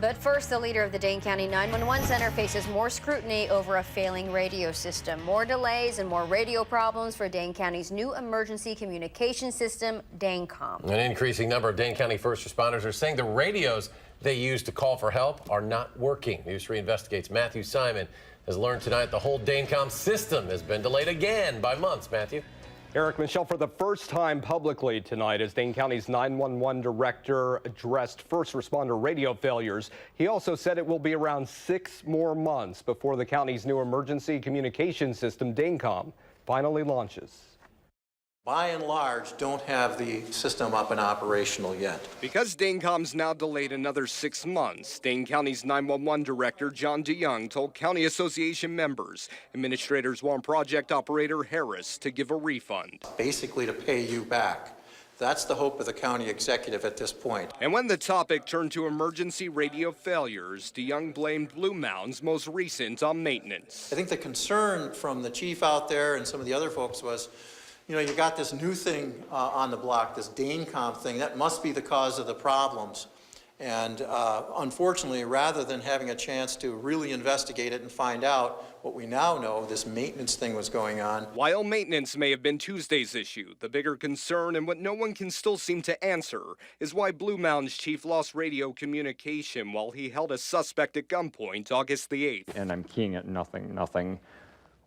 But first, the leader of the Dane County 911 Center faces more scrutiny over a failing radio system. More delays and more radio problems for Dane County's new emergency communication system, DaneCom. An increasing number of Dane County first responders are saying the radios they use to call for help are not working. News 3 Investigates Matthew Simon has learned tonight the whole DaneCom system has been delayed again by months. Matthew? Eric, Michelle, for the first time publicly tonight, as Dane County's 911 director addressed first responder radio failures, he also said it will be around 6 more months before the county's new emergency communication system, DaneCom, finally launches. By and large, don't have the system up and operational yet. Because DaneCom's now delayed another 6 months, Dane County's 911 director, John DeYoung, told County Association members administrators want project operator Harris to give a refund. Basically to pay you back. That's the hope of the county executive at this point. And when the topic turned to emergency radio failures, DeYoung blamed Blue Mound's most recent on maintenance. I think the concern from the chief out there and some of the other folks was, you know, you got this new thing on the block, this DaneCom thing, that must be the cause of the problems. And unfortunately, rather than having a chance to really investigate it and find out what we now know, this maintenance thing was going on. While maintenance may have been Tuesday's issue, the bigger concern and what no one can still seem to answer is why Blue Mound's chief lost radio communication while he held a suspect at gunpoint August the 8th. And I'm keying it nothing.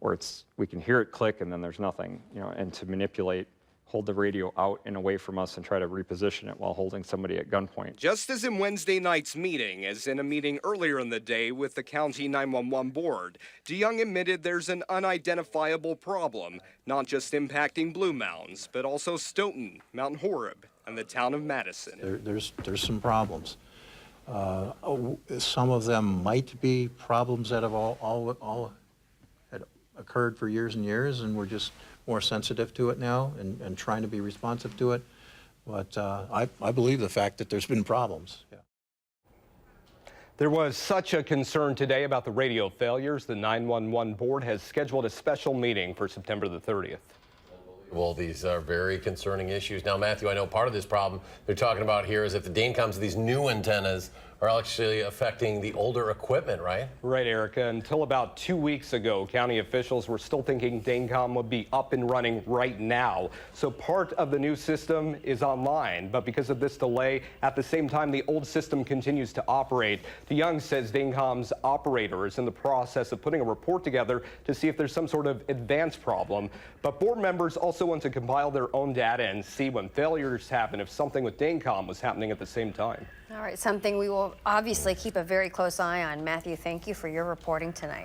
Or we can hear it click and then there's nothing, and to manipulate, hold the radio out and away from us and try to reposition it while holding somebody at gunpoint. Just as in Wednesday night's meeting, as in a meeting earlier in the day with the county 911 board, DeYoung admitted there's an unidentifiable problem, not just impacting Blue Mounds, but also Stoughton, Mount Horeb, and the town of Madison. There's some problems. Some of them might be problems that have all occurred for years and years, and we're just more sensitive to it now and trying to be responsive to it. But I believe the fact that there's been problems. Yeah. There was such a concern today about the radio failures, the 911 board has scheduled a special meeting for September the 30th. Well, these are very concerning issues. Now, Matthew, I know part of this problem they're talking about here is if the DaneComs, these new antennas, are actually affecting the older equipment, right? Right, Erica. Until about 2 weeks ago, county officials were still thinking DaneCom would be up and running right now. So part of the new system is online, but because of this delay, at the same time, the old system continues to operate. DeYoung says DaneCom's operator is in the process of putting a report together to see if there's some sort of advanced problem. But board members also want to compile their own data and see when failures happen if something with DaneCom was happening at the same time. All right, something we will obviously keep a very close eye on. Matthew, thank you for your reporting tonight.